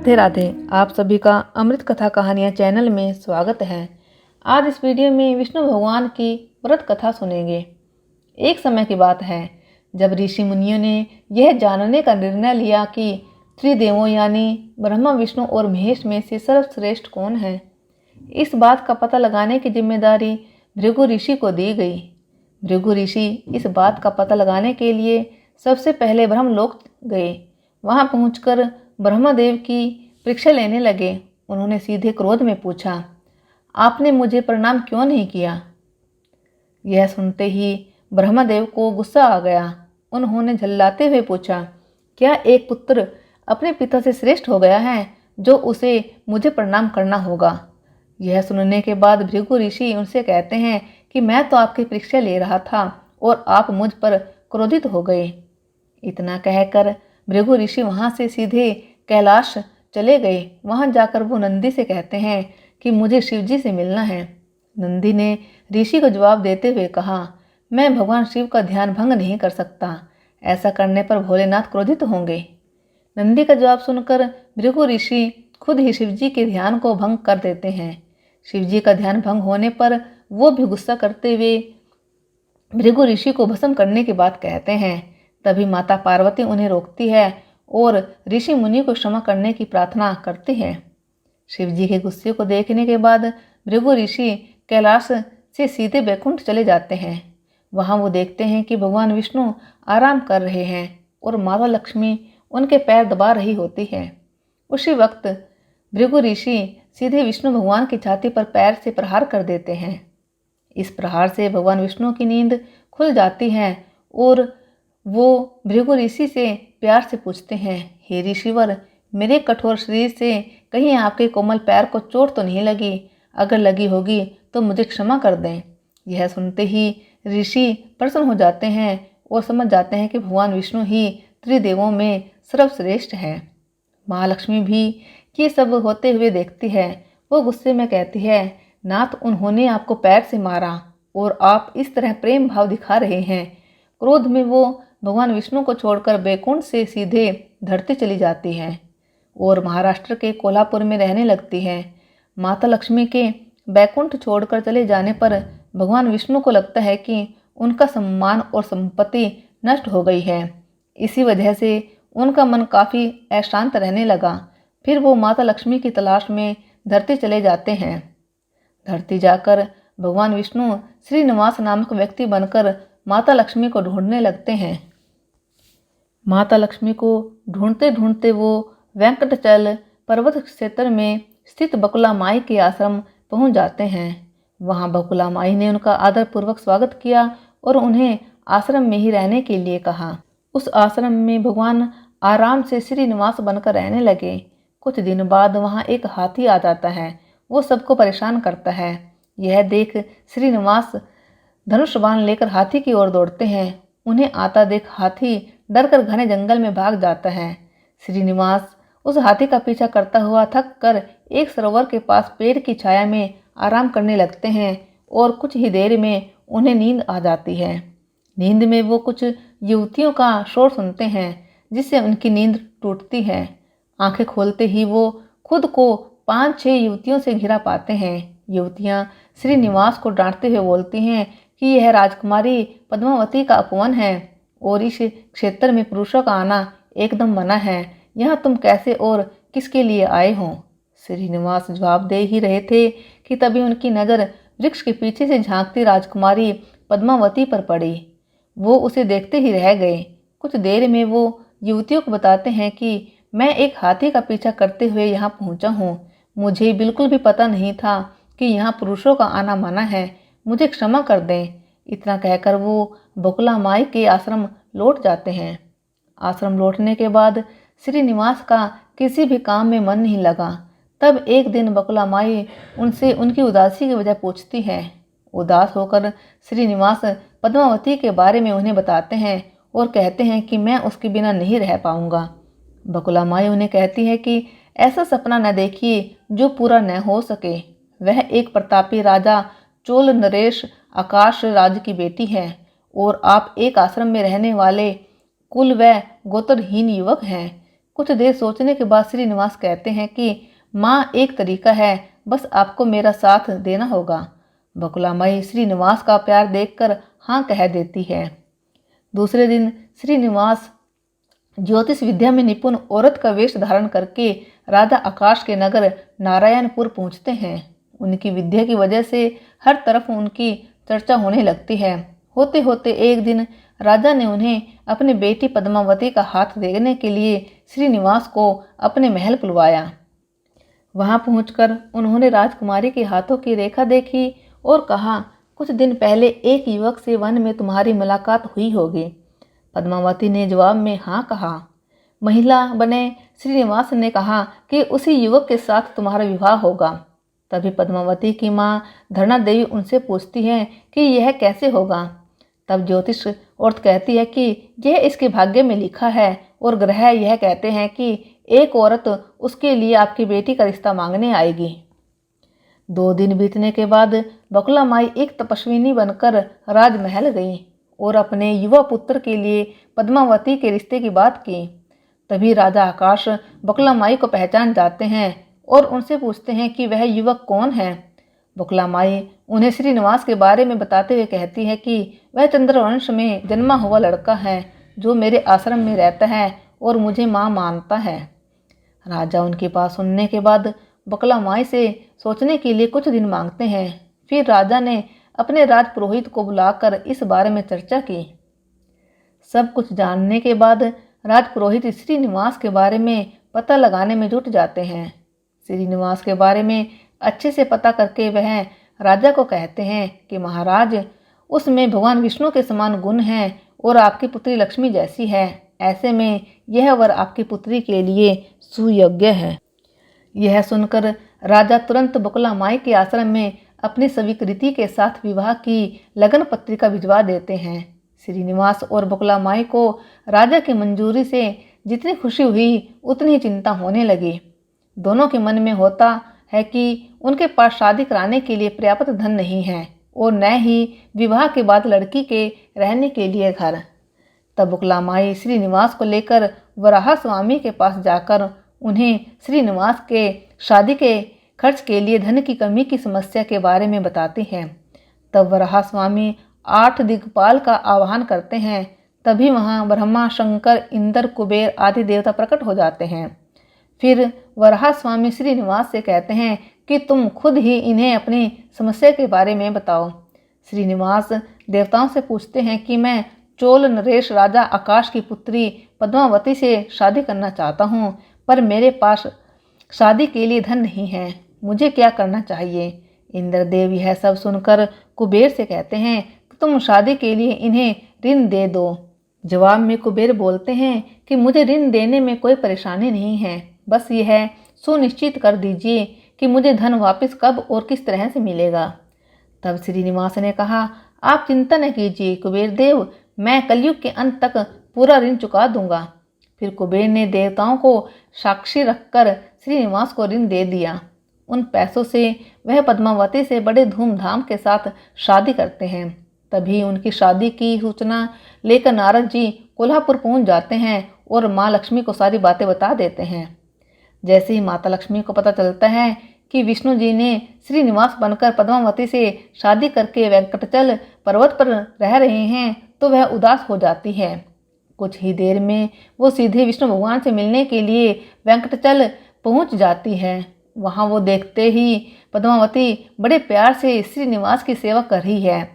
राधे राधे। आप सभी का अमृत कथा कहानियाँ चैनल में स्वागत है। आज इस वीडियो में विष्णु भगवान की व्रत कथा सुनेंगे। एक समय की बात है जब ऋषि मुनियों ने यह जानने का निर्णय लिया कि त्रिदेवों यानी ब्रह्मा, विष्णु और महेश में से सर्वश्रेष्ठ कौन है। इस बात का पता लगाने की जिम्मेदारी भृगु ऋषि को दी गई। भृगु ऋषि इस बात का पता लगाने के लिए सबसे पहले ब्रह्मलोक गए। वहां पहुंचकर ब्रह्मदेव की परीक्षा लेने लगे। उन्होंने सीधे क्रोध में पूछा, आपने मुझे प्रणाम क्यों नहीं किया। यह सुनते ही ब्रह्मदेव को गुस्सा आ गया। उन्होंने झल्लाते हुए पूछा, क्या एक पुत्र अपने पिता से श्रेष्ठ हो गया है जो उसे मुझे प्रणाम करना होगा। यह सुनने के बाद भृगु ऋषि उनसे कहते हैं कि मैं तो आपकी परीक्षा ले रहा था और आप मुझ पर क्रोधित हो गए। इतना कहकर भृगु ऋषि वहां से सीधे कैलाश चले गए। वहां जाकर वो नंदी से कहते हैं कि मुझे शिवजी से मिलना है। नंदी ने ऋषि को जवाब देते हुए कहा, मैं भगवान शिव का ध्यान भंग नहीं कर सकता। ऐसा करने पर भोलेनाथ क्रोधित होंगे। नंदी का जवाब सुनकर भृगु ऋषि खुद ही शिवजी के ध्यान को भंग कर देते हैं। शिवजी का ध्यान भंग होने पर वो भी गुस्सा करते हुए भृगु ऋषि को भस्म करने की बात कहते हैं। तभी माता पार्वती उन्हें रोकती है और ऋषि मुनि को क्षमा करने की प्रार्थना करती है। शिवजी के गुस्से को देखने के बाद भृगु ऋषि कैलाश से सीधे बैकुंठ चले जाते हैं। वहां वो देखते हैं कि भगवान विष्णु आराम कर रहे हैं और माता लक्ष्मी उनके पैर दबा रही होती है। उसी वक्त भृगु ऋषि सीधे विष्णु भगवान की छाती पर पैर से प्रहार कर देते हैं। इस प्रहार से भगवान विष्णु की नींद खुल जाती है और वो भृगु ऋषि से प्यार से पूछते हैं, हे ऋषिवर, मेरे कठोर शरीर से कहीं आपके कोमल पैर को चोट तो नहीं लगी? अगर लगी होगी तो मुझे क्षमा कर दें। यह सुनते ही ऋषि प्रसन्न हो जाते हैं और समझ जाते हैं कि भगवान विष्णु ही त्रिदेवों में सर्वश्रेष्ठ है। महालक्ष्मी भी ये सब होते हुए देखती है। वो गुस्से में कहती है, नाथ, उन्होंने आपको पैर से मारा और आप इस तरह प्रेम भाव दिखा रहे हैं। क्रोध में वो भगवान विष्णु को छोड़कर बैकुंठ से सीधे धरती चली जाती है और महाराष्ट्र के कोल्हापुर में रहने लगती है। माता लक्ष्मी के बैकुंठ छोड़कर चले जाने पर भगवान विष्णु को लगता है कि उनका सम्मान और संपत्ति नष्ट हो गई है। इसी वजह से उनका मन काफ़ी अशांत रहने लगा। फिर वो माता लक्ष्मी की तलाश में धरती चले जाते हैं। धरती जाकर भगवान विष्णु श्रीनिवास नामक व्यक्ति बनकर माता लक्ष्मी को ढूंढने लगते हैं। माता लक्ष्मी को ढूंढते ढूंढते वो वेंकटचल पर्वत क्षेत्र में स्थित बकुला माई के आश्रम पहुंच जाते हैं। वहां बकुला माई ने उनका आदरपूर्वक स्वागत किया और उन्हें आश्रम में ही रहने के लिए कहा। उस आश्रम में भगवान आराम से श्रीनिवास बनकर रहने लगे। कुछ दिन बाद वहां एक हाथी आ जाता है। वो सबको परेशान करता है। यह देख श्रीनिवास धनुष बाण लेकर हाथी की ओर दौड़ते हैं। उन्हें आता देख हाथी डरकर घने जंगल में भाग जाता है। श्रीनिवास उस हाथी का पीछा करता हुआ थक कर एक सरोवर के पास पेड़ की छाया में आराम करने लगते हैं और कुछ ही देर में उन्हें नींद आ जाती है। नींद में वो कुछ युवतियों का शोर सुनते हैं जिससे उनकी नींद टूटती है। आंखें खोलते ही वो खुद को 5-6 युवतियों से घिरा पाते हैं। युवतियां श्रीनिवास को डांटते हुए बोलती हैं कि यह राजकुमारी पद्मावती का अपमान है और इस क्षेत्र में पुरुषों का आना एकदम मना है। यहाँ तुम कैसे और किसके लिए आए हो? श्रीनिवास जवाब दे ही रहे थे कि तभी उनकी नज़र वृक्ष के पीछे से झांकती राजकुमारी पद्मावती पर पड़ी। वो उसे देखते ही रह गए। कुछ देर में वो युवतियों को बताते हैं कि मैं एक हाथी का पीछा करते हुए यहाँ पहुँचा हूँ। मुझे बिल्कुल भी पता नहीं था कि यहाँ पुरुषों का आना मना है। मुझे क्षमा कर दें। इतना कहकर वो बकुला माई के आश्रम लौट जाते हैं। आश्रम लौटने के बाद श्रीनिवास का किसी भी काम में मन नहीं लगा। तब एक दिन बकुला माई उनसे उनकी उदासी की वजह पूछती है। उदास होकर श्रीनिवास पद्मावती के बारे में उन्हें बताते हैं और कहते हैं कि मैं उसके बिना नहीं रह पाऊंगा। बकुला माई उन्हें कहती है कि ऐसा सपना न देखिए जो पूरा न हो सके। वह एक प्रतापी राजा चोल नरेश आकाश राज की बेटी है और आप एक आश्रम में रहने वाले कुल व गोत्रहीन युवक हैं। कुछ देर सोचने के बाद श्रीनिवास कहते हैं कि माँ, एक तरीका है, बस आपको मेरा साथ देना होगा। बकुला माई श्रीनिवास का प्यार देखकर हाँ कह देती है। दूसरे दिन श्रीनिवास ज्योतिष विद्या में निपुण औरत का वेश धारण करके राजा आकाश के नगर नारायणपुर पहुंचते हैं। उनकी विद्या की वजह से हर तरफ उनकी चर्चा होने लगती है। होते होते एक दिन राजा ने उन्हें अपनी बेटी पद्मावती का हाथ देखने के लिए श्रीनिवास को अपने महल बुलवाया। वहां पहुंचकर उन्होंने राजकुमारी के हाथों की रेखा देखी और कहा, कुछ दिन पहले एक युवक से वन में तुम्हारी मुलाकात हुई होगी। पद्मावती ने जवाब में हाँ कहा। महिला बने श्रीनिवास ने कहा कि उसी युवक के साथ तुम्हारा विवाह होगा। तभी पद्मावती की माँ धरणा देवी उनसे पूछती है कि यह कैसे होगा। तब ज्योतिष औरत कहती है कि यह इसके भाग्य में लिखा है और ग्रह यह कहते हैं कि एक औरत उसके लिए आपकी बेटी का रिश्ता मांगने आएगी। 2 दिन बीतने के बाद बकुला माई एक तपस्विनी बनकर राजमहल गई और अपने युवा पुत्र के लिए पद्मावती के रिश्ते की बात की। तभी राजा आकाश बकुला माई को पहचान जाते हैं और उनसे पूछते हैं कि वह युवक कौन है। बकुला माई उन्हें श्रीनिवास के बारे में बताते हुए कहती है कि वह चंद्रवंश में जन्मा हुआ लड़का है जो मेरे आश्रम में रहता है और मुझे माँ मानता है। राजा उनकी बात सुनने के बाद बकुला माई से सोचने के लिए कुछ दिन मांगते हैं। फिर राजा ने अपने राजपुरोहित को बुलाकर इस बारे में चर्चा की। सब कुछ जानने के बाद राजपुरोहित श्रीनिवास के बारे में पता लगाने में जुट जाते हैं। श्रीनिवास के बारे में अच्छे से पता करके वह राजा को कहते हैं कि महाराज, उसमें भगवान विष्णु के समान गुण हैं और आपकी पुत्री लक्ष्मी जैसी है। ऐसे में यह वर आपकी पुत्री के लिए सुयोग्य है। यह सुनकर राजा तुरंत बकुला माई के आश्रम में अपनी स्वीकृति के साथ विवाह की लगन पत्रिका भिजवा देते हैं। श्रीनिवास और बकुला माई को राजा की मंजूरी से जितनी खुशी हुई उतनी ही चिंता होने लगी। दोनों के मन में होता है कि उनके पास शादी कराने के लिए पर्याप्त धन नहीं है और न ही विवाह के बाद लड़की के रहने के लिए घर। तब बकुला माई श्रीनिवास को लेकर वराह स्वामी के पास जाकर उन्हें श्रीनिवास के शादी के खर्च के लिए धन की कमी की समस्या के बारे में बताती हैं। तब वराह स्वामी 8 दिक्पाल का आह्वान करते हैं। तभी वहाँ ब्रह्मा, शंकर, इंद्र, कुबेर आदि देवता प्रकट हो जाते हैं। फिर वराह स्वामी श्रीनिवास से कहते हैं कि तुम खुद ही इन्हें अपनी समस्या के बारे में बताओ। श्रीनिवास देवताओं से पूछते हैं कि मैं चोल नरेश राजा आकाश की पुत्री पद्मावती से शादी करना चाहता हूँ, पर मेरे पास शादी के लिए धन नहीं है। मुझे क्या करना चाहिए? इंद्रदेव यह सब सुनकर कुबेर से कहते हैं कि तुम शादी के लिए इन्हें ऋण दे दो। जवाब में कुबेर बोलते हैं कि मुझे ऋण देने में कोई परेशानी नहीं है, बस यह सुनिश्चित कर दीजिए कि मुझे धन वापस कब और किस तरह से मिलेगा। तब श्रीनिवास ने कहा, आप चिंता न कीजिए कुबेर देव, मैं कलयुग के अंत तक पूरा ऋण चुका दूंगा। फिर कुबेर ने देवताओं को साक्षी रखकर श्रीनिवास को ऋण दे दिया। उन पैसों से वह पद्मावती से बड़े धूमधाम के साथ शादी करते हैं। तभी उनकी शादी की सूचना लेकर नारद जी कोल्हापुर पहुंच जाते हैं और माँ लक्ष्मी को सारी बातें बता देते हैं। जैसे ही माता लक्ष्मी को पता चलता है कि विष्णु जी ने श्रीनिवास बनकर पद्मावती से शादी करके वेंकटचल पर्वत पर रह रहे हैं तो वह उदास हो जाती है। कुछ ही देर में वो सीधे विष्णु भगवान से मिलने के लिए वेंकटचल पहुंच जाती है। वहां वो देखते ही पद्मावती बड़े प्यार से श्रीनिवास की सेवा कर रही है।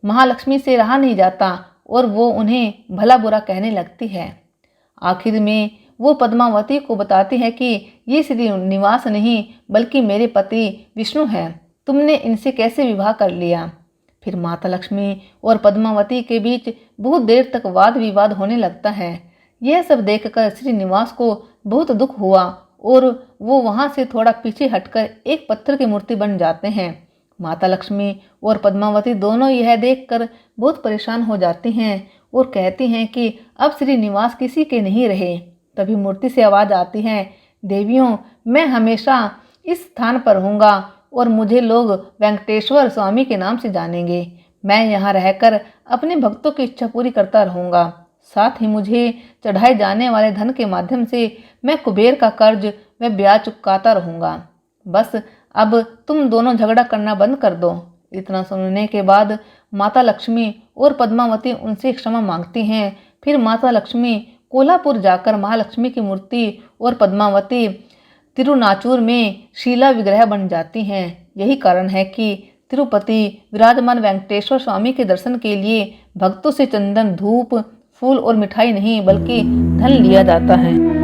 महालक्ष्मी से रहा नहीं जाता और वो उन्हें भला बुरा कहने लगती है। आखिर में वो पद्मावती को बताती है कि ये श्रीनिवास नहीं बल्कि मेरे पति विष्णु हैं, तुमने इनसे कैसे विवाह कर लिया। फिर माता लक्ष्मी और पद्मावती के बीच बहुत देर तक वाद विवाद होने लगता है। यह सब देखकर श्रीनिवास को बहुत दुख हुआ और वो वहाँ से थोड़ा पीछे हटकर एक पत्थर की मूर्ति बन जाते हैं। माता लक्ष्मी और पद्मावती दोनों यह देखकर बहुत परेशान हो जाती हैं और कहती हैं कि अब श्रीनिवास किसी के नहीं रहे। तभी मूर्ति से आवाज़ आती है, देवियों, मैं हमेशा इस स्थान पर रहूँगा और मुझे लोग वेंकटेश्वर स्वामी के नाम से जानेंगे। मैं यहाँ रहकर अपने भक्तों की इच्छा पूरी करता रहूँगा। साथ ही मुझे चढ़ाए जाने वाले धन के माध्यम से मैं कुबेर का कर्ज व ब्याज चुकाता रहूँगा। बस अब तुम दोनों झगड़ा करना बंद कर दो। इतना सुनने के बाद माता लक्ष्मी और पद्मावती उनसे क्षमा मांगती हैं। फिर माता लक्ष्मी कोल्हापुर जाकर महालक्ष्मी की मूर्ति और पद्मावती तिरुनाचूर में शीला विग्रह बन जाती हैं। यही कारण है कि तिरुपति विराजमान वेंकटेश्वर स्वामी के दर्शन के लिए भक्तों से चंदन, धूप, फूल और मिठाई नहीं बल्कि धन लिया जाता है।